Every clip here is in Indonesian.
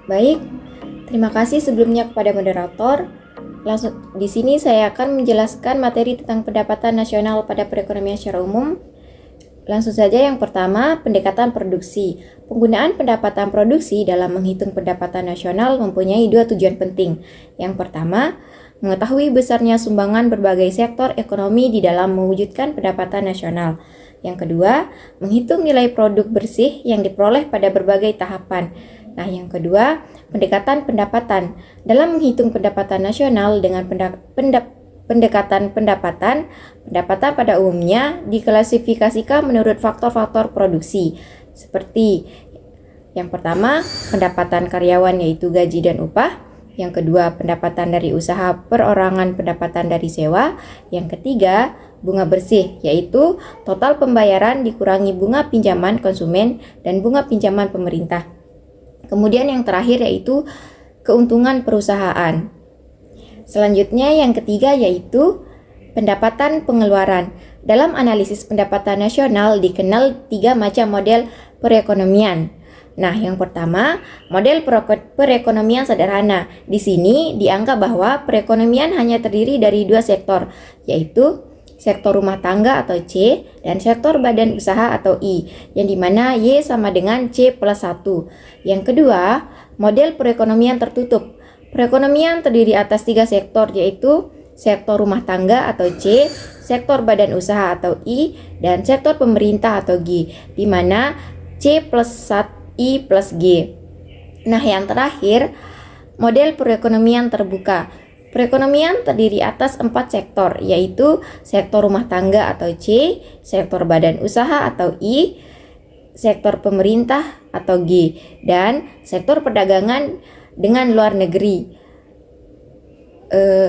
Baik, terima kasih sebelumnya kepada moderator. Langsung di sini saya akan menjelaskan materi tentang pendapatan nasional pada perekonomian secara umum. Langsung saja yang pertama, pendekatan produksi. Penggunaan pendapatan produksi dalam menghitung pendapatan nasional mempunyai dua tujuan penting. Yang pertama, mengetahui besarnya sumbangan berbagai sektor ekonomi di dalam mewujudkan pendapatan nasional. Yang kedua, menghitung nilai produk bersih yang diperoleh pada berbagai tahapan. Nah, yang kedua, pendekatan pendapatan. Dalam menghitung pendapatan nasional dengan pendekatan pendapatan pada umumnya diklasifikasikan menurut faktor-faktor produksi, seperti yang pertama, pendapatan karyawan yaitu gaji dan upah. Yang kedua, pendapatan dari usaha perorangan, pendapatan dari sewa. Yang ketiga, bunga bersih, yaitu total pembayaran dikurangi bunga pinjaman konsumen dan bunga pinjaman pemerintah. Kemudian yang terakhir yaitu keuntungan perusahaan. Selanjutnya yang ketiga yaitu pendapatan pengeluaran. Dalam analisis pendapatan nasional dikenal 3 macam model perekonomian. Nah, yang pertama, model perekonomian sederhana. Di sini dianggap bahwa perekonomian hanya terdiri dari 2 sektor, yaitu sektor rumah tangga atau C dan sektor badan usaha atau I, yang dimana Y sama dengan C plus 1. Yang kedua, model perekonomian tertutup. Perekonomian terdiri atas 3 sektor, yaitu sektor rumah tangga atau C, sektor badan usaha atau I, dan sektor pemerintah atau G, di mana C plus 1 I plus G. Nah, yang terakhir, model perekonomian terbuka. Perekonomian terdiri atas 4 sektor, yaitu sektor rumah tangga atau C, sektor badan usaha atau I, sektor pemerintah atau G, dan sektor perdagangan dengan luar negeri,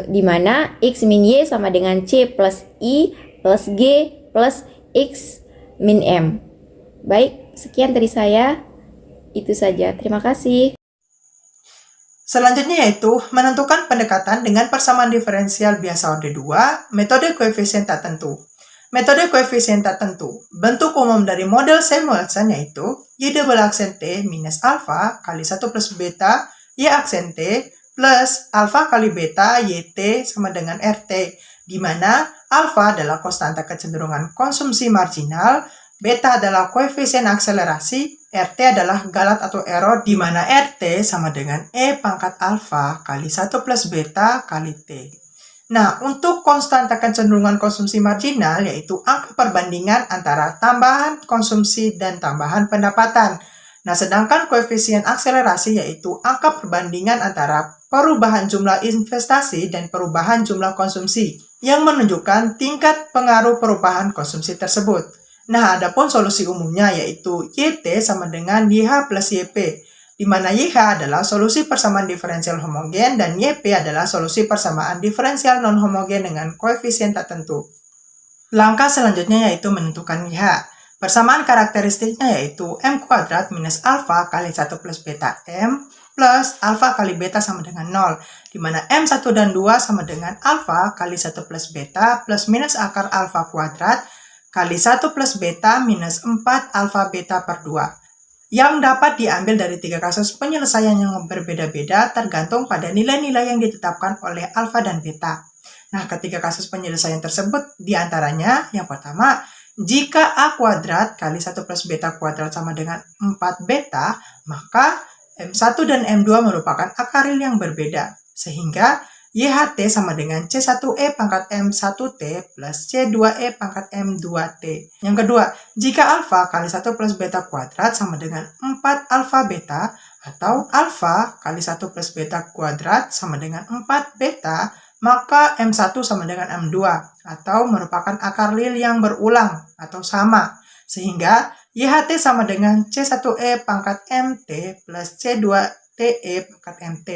di mana X min Y sama dengan C plus I plus G plus X min M. Baik, sekian dari saya. Itu saja. Terima kasih. Selanjutnya yaitu menentukan pendekatan dengan persamaan diferensial biasa order 2, metode koefisien tak tentu. Metode koefisien tak tentu. Bentuk umum dari model Samuelson yaitu Y double aksen T minus alpha kali 1 plus beta Y aksen T plus alpha kali beta YT sama dengan RT, di mana alpha adalah konstanta kecenderungan konsumsi marginal, beta adalah koefisien akselerasi, RT adalah galat atau error, di mana RT sama dengan E pangkat alpha kali 1 plus beta kali T. Nah, untuk konstanta kecenderungan konsumsi marginal, yaitu angka perbandingan antara tambahan konsumsi dan tambahan pendapatan. Nah, sedangkan koefisien akselerasi yaitu angka perbandingan antara perubahan jumlah investasi dan perubahan jumlah konsumsi, yang menunjukkan tingkat pengaruh perubahan konsumsi tersebut. Nah, adapun solusi umumnya yaitu YT sama dengan YH plus YP, di mana YH adalah solusi persamaan diferensial homogen dan YP adalah solusi persamaan diferensial non-homogen dengan koefisien tak tentu. Langkah selanjutnya yaitu menentukan YH. Persamaan karakteristiknya yaitu M kuadrat minus alpha kali 1 plus beta M plus alpha kali beta sama dengan 0, di mana M1 dan 2 sama dengan alpha kali 1 plus beta plus minus akar alpha kuadrat kali 1 plus beta minus 4 alfa beta per 2, yang dapat diambil dari 3 kasus penyelesaian yang berbeda-beda tergantung pada nilai-nilai yang ditetapkan oleh alfa dan beta. Nah, ketiga kasus penyelesaian tersebut diantaranya, yang pertama, jika A kuadrat kali 1 plus beta kuadrat sama dengan 4 beta, maka M1 dan M2 merupakan akar real yang berbeda, sehingga YHT sama dengan C1E pangkat M1T plus C2E pangkat M2T. Yang kedua, jika alfa kali 1 plus beta kuadrat sama dengan 4 alfa beta, atau alfa kali 1 plus beta kuadrat sama dengan 4 beta, maka M1 sama dengan M2, atau merupakan akar real yang berulang atau sama, sehingga YHT sama dengan C1E pangkat MT plus C2TE pangkat MT.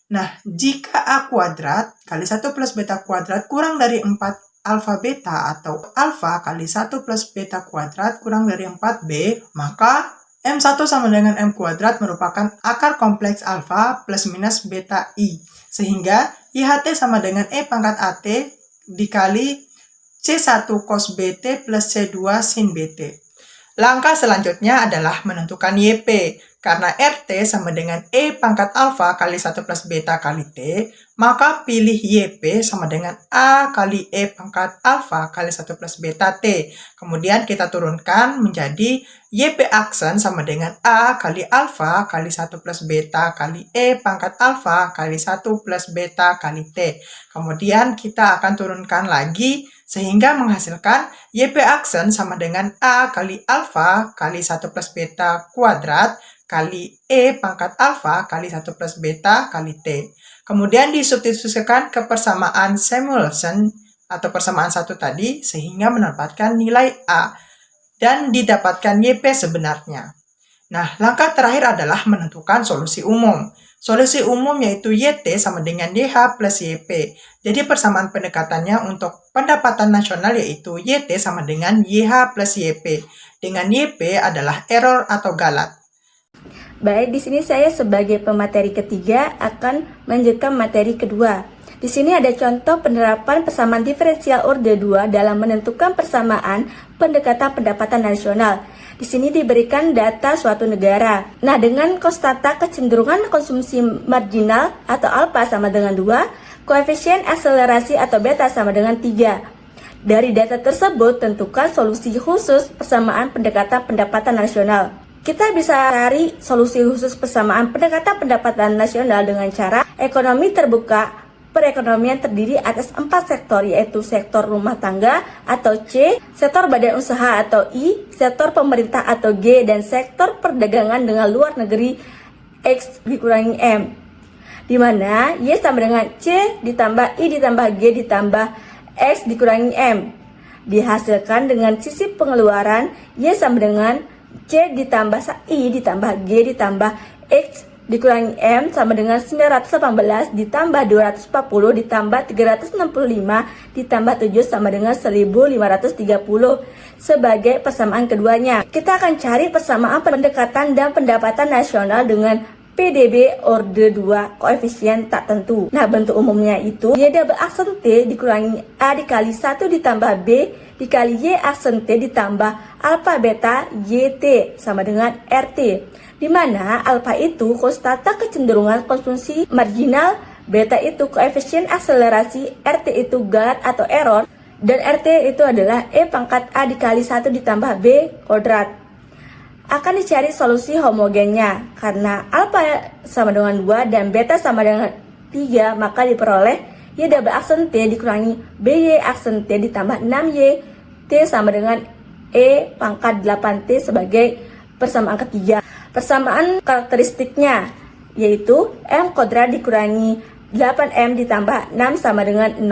Nah, jika A kuadrat kali 1 plus beta kuadrat kurang dari 4 alfa beta atau alfa kali 1 plus beta kuadrat kurang dari 4B, maka M1 sama dengan M kuadrat merupakan akar kompleks alfa plus minus beta I, sehingga IHT sama dengan E pangkat AT dikali C1 cos BT plus C2 sin BT. Langkah selanjutnya adalah menentukan YP. Karena RT sama dengan E pangkat alfa kali 1 plus beta kali T, maka pilih YP sama dengan A kali E pangkat alfa kali 1 plus beta T. Kemudian kita turunkan menjadi YP aksen sama dengan A kali alfa kali 1 plus beta kali E pangkat alfa kali 1 plus beta kali T. Kemudian kita akan turunkan lagi sehingga menghasilkan YP aksen sama dengan A kali alfa kali 1 plus beta kuadrat kali E pangkat alfa kali 1 plus beta kali T. Kemudian disubstitusikan ke persamaan Samuelson atau persamaan satu tadi sehingga mendapatkan nilai A dan didapatkan YP sebenarnya. Nah, langkah terakhir adalah menentukan solusi umum. Solusi umum yaitu YT sama dengan YH plus YP. Jadi persamaan pendekatannya untuk pendapatan nasional yaitu YT sama dengan YH plus YP. Dengan YP adalah error atau galat. Baik, di sini saya sebagai pemateri ketiga akan melanjutkan materi kedua. Di sini ada contoh penerapan persamaan diferensial orde 2 dalam menentukan persamaan pendekatan pendapatan nasional. Di sini diberikan data suatu negara. Nah, dengan konstanta kecenderungan konsumsi marginal atau alfa sama dengan 2, koefisien akselerasi atau beta sama dengan 3. Dari data tersebut, tentukan solusi khusus persamaan pendekatan pendapatan nasional. Kita bisa cari solusi khusus persamaan pendekatan pendapatan nasional dengan cara ekonomi terbuka. Perekonomian terdiri atas 4 sektor, yaitu sektor rumah tangga atau C, sektor badan usaha atau I, sektor pemerintah atau G, dan sektor perdagangan dengan luar negeri X dikurangi M. Di mana Y sama dengan C ditambah I ditambah G ditambah X dikurangi M. Dihasilkan dengan sisi pengeluaran Y sama dengan C ditambah I ditambah G ditambah X dikurangi M sama dengan 918 ditambah 240 ditambah 365 ditambah 7 sama dengan 1530 sebagai persamaan keduanya. Kita akan cari persamaan pendekatan dan pendapatan nasional dengan PDB orde 2 koefisien tak tentu. Nah, bentuk umumnya itu Y double aksen T dikurangi A dikali 1 ditambah B dikali Y aksen T ditambah alfa beta YT sama dengan RT, di mana alfa itu konstanta kecenderungan konsumsi marginal, beta itu koefisien akselerasi, RT itu galat atau error, dan RT itu adalah E pangkat A dikali 1 ditambah B kuadrat. Akan dicari solusi homogennya, karena alfa sama dengan 2 dan beta sama dengan 3, maka diperoleh Y double aksen T dikurangi BY aksen T ditambah 6Y T sama dengan E pangkat 8T sebagai persamaan ketiga. Persamaan karakteristiknya yaitu M kuadrat dikurangi 8M ditambah 6 sama dengan 0,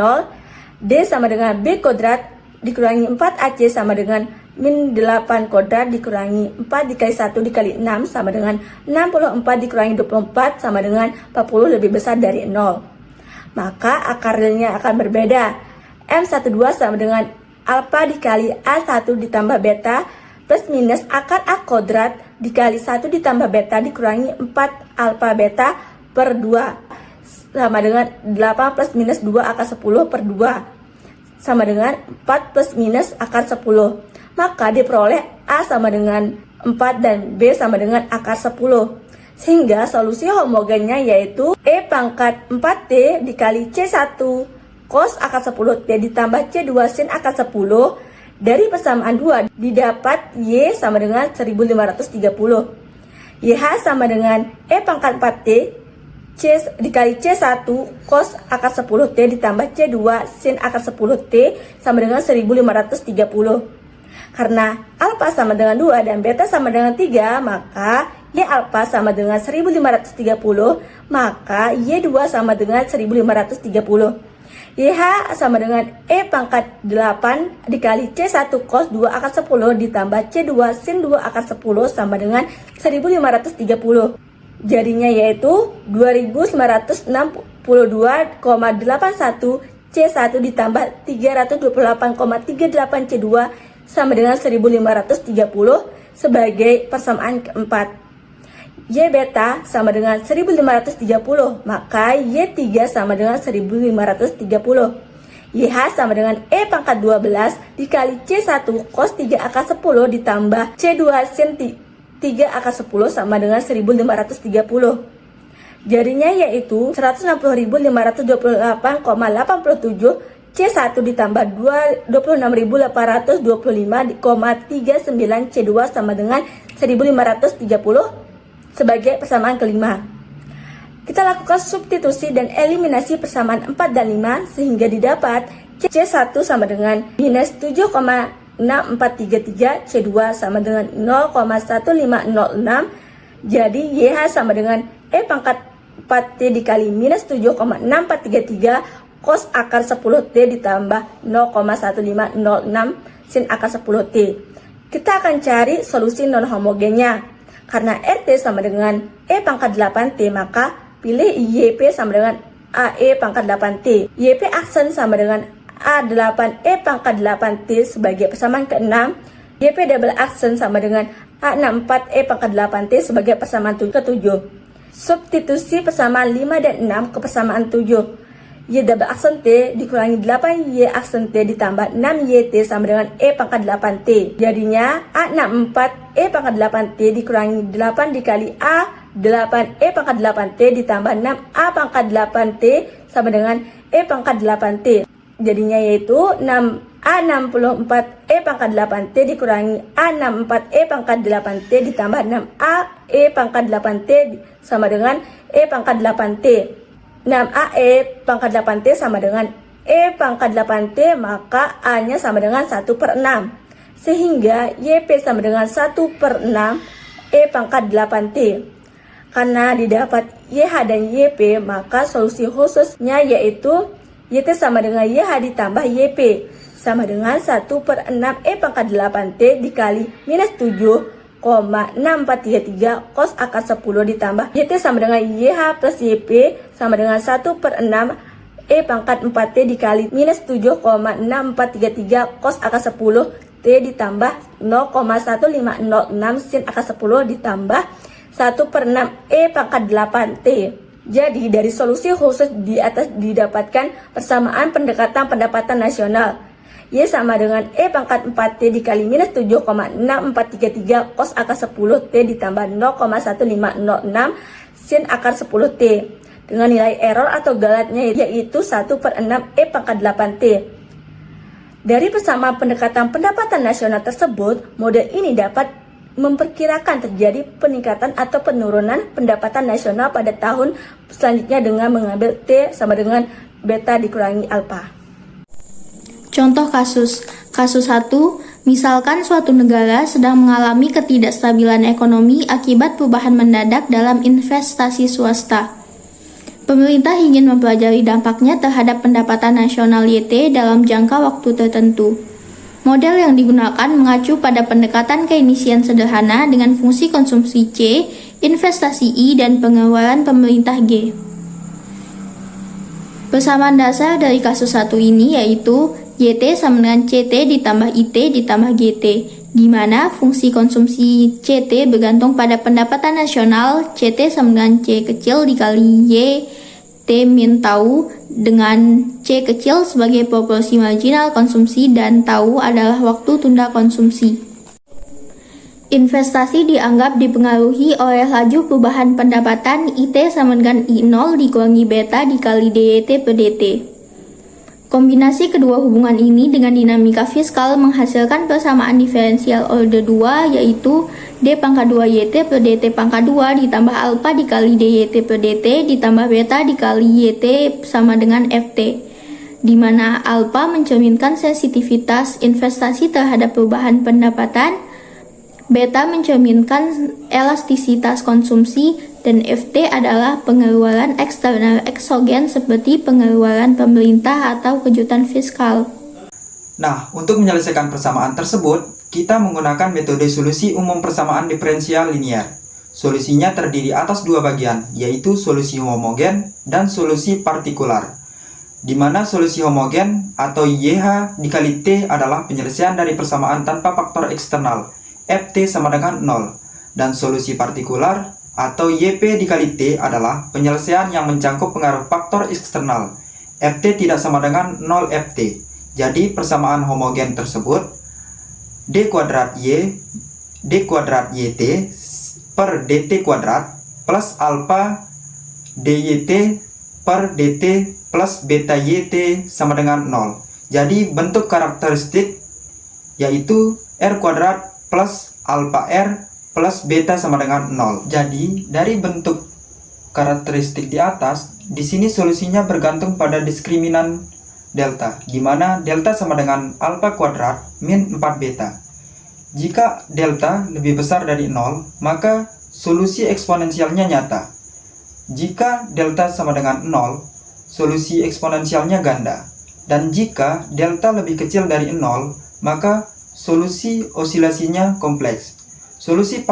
D sama dengan B kuadrat dikurangi 4AC sama dengan min 8 kuadrat dikurangi 4 dikali 1 dikali 6 sama dengan 64 dikurangi 24 sama dengan 40 lebih besar dari 0. Maka akar realnya akan berbeda. M12 sama dengan alfa dikali A1 ditambah beta plus minus akar A kuadrat dikali 1 ditambah beta dikurangi 4 alfa beta per 2 sama dengan 8 plus minus 2 akar 10 per 2 sama dengan 4 plus minus akar 10. Maka diperoleh A sama dengan 4 dan B sama dengan akar 10. Sehingga solusi homogennya yaitu E pangkat 4T dikali C1 cos akar 10T ditambah C2 sin akar 10 dari persamaan 2 didapat Y sama dengan 1530. YH sama dengan E pangkat 4T C dikali C1 cos akar 10T ditambah C2 sin akar 10T sama dengan 1530. Karena alfa sama dengan 2 dan beta sama dengan 3, maka Y alfa sama dengan 1530, maka Y2 sama dengan 1530. YH sama dengan E pangkat 8 dikali C1 cos 2 akar 10 ditambah C2 sin 2 akar 10 sama dengan 1530. Jadinya yaitu 2962,81 C1 ditambah 328,38 C2 sama dengan 1530 sebagai persamaan keempat. Y beta sama dengan 1530, maka Y3 sama dengan 1530. YH sama dengan E pangkat 12 dikali C1 cos 3 akar 10 ditambah C2 sin 3 3 akar 10 sama dengan 1530. Jadinya yaitu 160.528,87 C1 ditambah 26.825,39 C2 sama dengan 1530 sebagai persamaan kelima. Kita lakukan substitusi dan eliminasi persamaan 4 dan 5 sehingga didapat C1 sama dengan minus 7,6433, C2 sama dengan 0,1506. Jadi YH sama dengan E pangkat 4T dikali minus 7,6433 cos akar 10T ditambah 0,1506 sin akar 10T. Kita akan cari solusi non homogennya. Karena RT sama dengan E pangkat 8T, maka pilih YP sama dengan AE pangkat 8T. YP aksen sama dengan A8E pangkat 8T sebagai persamaan ke-6. YP double aksen sama dengan A64E pangkat 8T sebagai persamaan ke-7. Substitusi persamaan 5 dan 6 ke persamaan 7. Y double aksen T dikurangi 8Y aksen T ditambah 6YT sama dengan E pangkat 8T. Jadinya A64E pangkat 8T dikurangi 8 dikali A8E pangkat 8T ditambah 6A pangkat 8T sama dengan E pangkat 8T. Jadinya yaitu 6A64E pangkat 8T dikurangi A64E pangkat 8T ditambah 6AE pangkat 8T sama dengan E pangkat 8T. 6AE pangkat 8T sama dengan E pangkat 8T, maka A-nya sama dengan 1/6. Sehingga YP sama dengan 1/6 E pangkat 8T. Karena didapat YH dan YP, maka solusi khususnya yaitu YT sama dengan YH ditambah YP sama dengan 1/6 E pangkat 8T dikali minus 7,6433 cos akar 10 ditambah YT sama dengan YH plus YP sama dengan 1/6 E pangkat 4T dikali minus 7,6433 cos akar 10 T ditambah 0,1506 sin akar 10 ditambah 1/6 E pangkat 8T. Jadi dari solusi khusus di atas didapatkan persamaan pendekatan pendapatan nasional. Y sama dengan E pangkat 4T dikali minus 7,6433 cos akar 10 T ditambah 0,1506 sin akar 10 T. Dengan nilai error atau galatnya yaitu 1/6 E pangkat 8T. Dari persamaan pendekatan pendapatan nasional tersebut, model ini dapat memperkirakan terjadi peningkatan atau penurunan pendapatan nasional pada tahun selanjutnya dengan mengambil T sama dengan beta dikurangi alpha. Contoh kasus. Kasus 1, misalkan suatu negara sedang mengalami ketidakstabilan ekonomi akibat perubahan mendadak dalam investasi swasta. Pemerintah ingin mempelajari dampaknya terhadap pendapatan nasional YT dalam jangka waktu tertentu. Model yang digunakan mengacu pada pendekatan keynesian sederhana dengan fungsi konsumsi C, investasi I, dan pengeluaran pemerintah G. Persamaan dasar dari kasus 1 ini yaitu YT sama dengan CT ditambah IT ditambah GT, di mana fungsi konsumsi CT bergantung pada pendapatan nasional. CT sama dengan C kecil dikali Y T min tau, dengan C kecil sebagai proporsi marginal konsumsi dan tau adalah waktu tunda konsumsi. Investasi dianggap dipengaruhi oleh laju perubahan pendapatan. IT sama dengan I0 dikurangi beta dikali DYT per DT. Kombinasi kedua hubungan ini dengan dinamika fiskal menghasilkan persamaan diferensial order 2 yaitu D pangkat 2 YT per DT pangkat 2 ditambah alpha dikali DYT per DT ditambah beta dikali YT sama dengan FT, di mana alpha mencerminkan sensitivitas investasi terhadap perubahan pendapatan, beta mencerminkan elastisitas konsumsi, dan FT adalah pengeluaran eksternal eksogen seperti pengeluaran pemerintah atau kejutan fiskal. Nah, untuk menyelesaikan persamaan tersebut, kita menggunakan metode solusi umum persamaan diferensial linear. Solusinya terdiri atas dua bagian, yaitu solusi homogen dan solusi partikular. Di mana solusi homogen atau YH dikali T adalah penyelesaian dari persamaan tanpa faktor eksternal, FT sama dengan 0. Dan solusi partikular atau YP dikali T adalah penyelesaian yang mencakup pengaruh faktor eksternal, FT tidak sama dengan 0 FT. Jadi persamaan homogen tersebut D kuadrat YT per dt kuadrat plus alpha dyt per dt plus beta yt sama dengan 0. Jadi bentuk karakteristik yaitu r kuadrat plus alpha r plus beta sama dengan 0. Jadi dari bentuk karakteristik di atas, di sini solusinya bergantung pada diskriminan delta, di mana delta sama dengan alpha kuadrat min 4 beta. Jika delta lebih besar dari 0, maka solusi eksponensialnya nyata. Jika delta sama dengan 0, solusi eksponensialnya ganda. Dan jika delta lebih kecil dari 0, maka solusi osilasinya kompleks. Solusi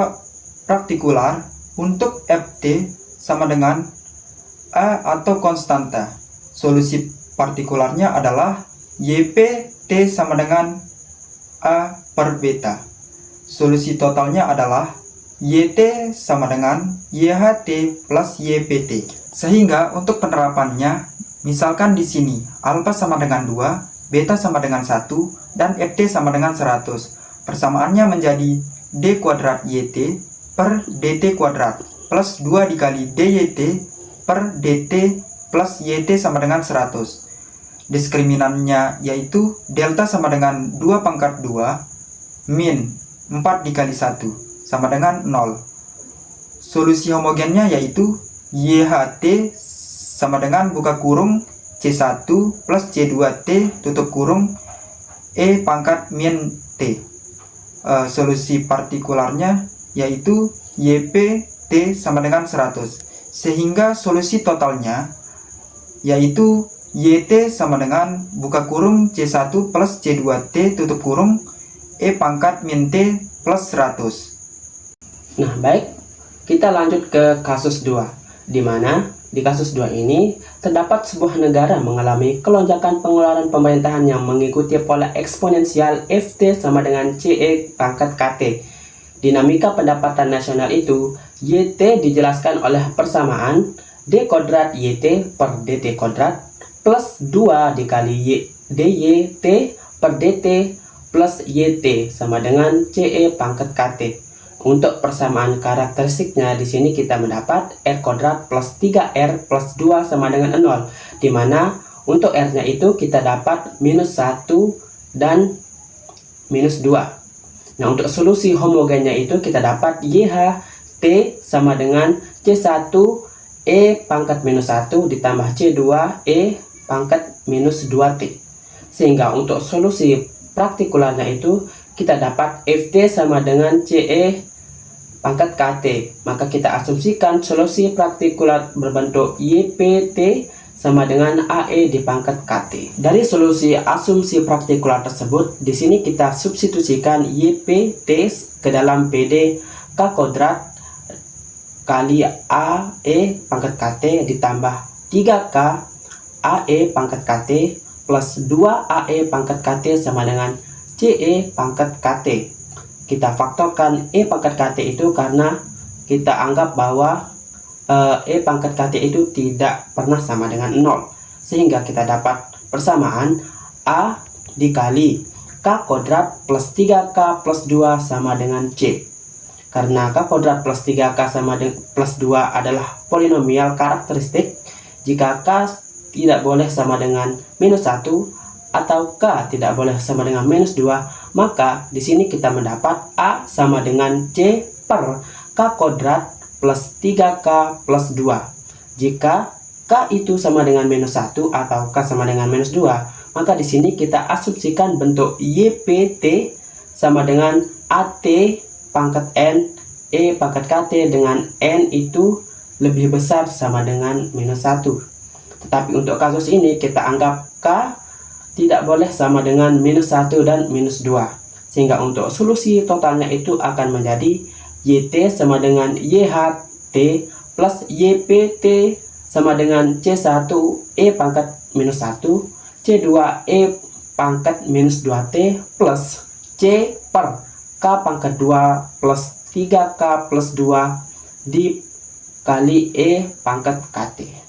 praktikular untuk Ft sama dengan A atau konstanta. Solusi partikularnya adalah Ypt sama dengan A per beta. Solusi totalnya adalah Yt sama dengan Yht plus Ypt. Sehingga untuk penerapannya, misalkan di sini alpha sama dengan 2, beta sama dengan 1, dan Ft sama dengan 100. Persamaannya menjadi d kuadrat Yt per dt kuadrat plus 2 dikali dyt per dt plus yt sama dengan 100. Diskriminannya yaitu delta sama dengan 2 pangkat 2 min 4 dikali 1 sama dengan 0. Solusi homogennya yaitu Yht sama dengan buka kurung C1 plus C2T tutup kurung E pangkat min T. Solusi partikularnya yaitu Ypt sama dengan 100. Sehingga solusi totalnya yaitu Yt sama dengan buka kurung C1 plus C2T tutup kurung E pangkat min T plus 100. Nah, baik. Kita lanjut ke kasus 2, di mana di kasus 2 ini terdapat sebuah negara mengalami kelonjakan pengeluaran pemerintahan yang mengikuti pola eksponensial Ft sama dengan Ce pangkat Kt. Dinamika pendapatan nasional itu, Yt dijelaskan oleh persamaan d kuadrat Yt per dt kuadrat plus 2 dikali dyt per dt plus Yt sama dengan Ce pangkat Kt. Untuk persamaan karakteristiknya di sini kita mendapat r kuadrat plus 3r plus 2 sama dengan 0, di mana untuk r-nya itu kita dapat minus 1 dan minus 2. Nah, untuk solusi homogennya itu kita dapat Yht sama dengan C1 E pangkat minus 1 ditambah C2 E pangkat minus 2T. Sehingga untuk solusi praktikularnya itu kita dapat Ft sama dengan Ce pangkat Kt. Maka kita asumsikan solusi praktikular berbentuk Ypt sama dengan Ae di pangkat Kt. Dari solusi asumsi praktikular tersebut, di sini kita substitusikan Ypt ke dalam Pd K kuadrat kali Ae pangkat Kt ditambah 3K Ae pangkat Kt plus 2Ae pangkat Kt sama dengan Ce pangkat Kt. Kita faktorkan E pangkat Kt itu karena kita anggap bahwa E pangkat Kt itu tidak pernah sama dengan 0. Sehingga kita dapat persamaan A dikali K kuadrat plus 3K plus 2 sama dengan C. Karena K kuadrat plus 3K sama dengan plus 2 adalah polinomial karakteristik, jika K tidak boleh sama dengan minus 1 atau K tidak boleh sama dengan minus 2, maka di sini kita mendapat A sama dengan C per K kuadrat plus 3K plus 2. Jika K itu sama dengan minus 1 atau K sama dengan minus 2, maka di sini kita asumsikan bentuk Ypt sama dengan At pangkat N E pangkat Kt dengan N itu lebih besar sama dengan minus 1. Tetapi untuk kasus ini kita anggap K tidak boleh sama dengan minus 1 dan minus 2. Sehingga untuk solusi totalnya itu akan menjadi Yt sama dengan Yht plus Ypt sama dengan C1 E pangkat minus 1, C2 E pangkat minus 2T plus C per K pangkat 2 plus 3K plus 2 dikali E pangkat Kt.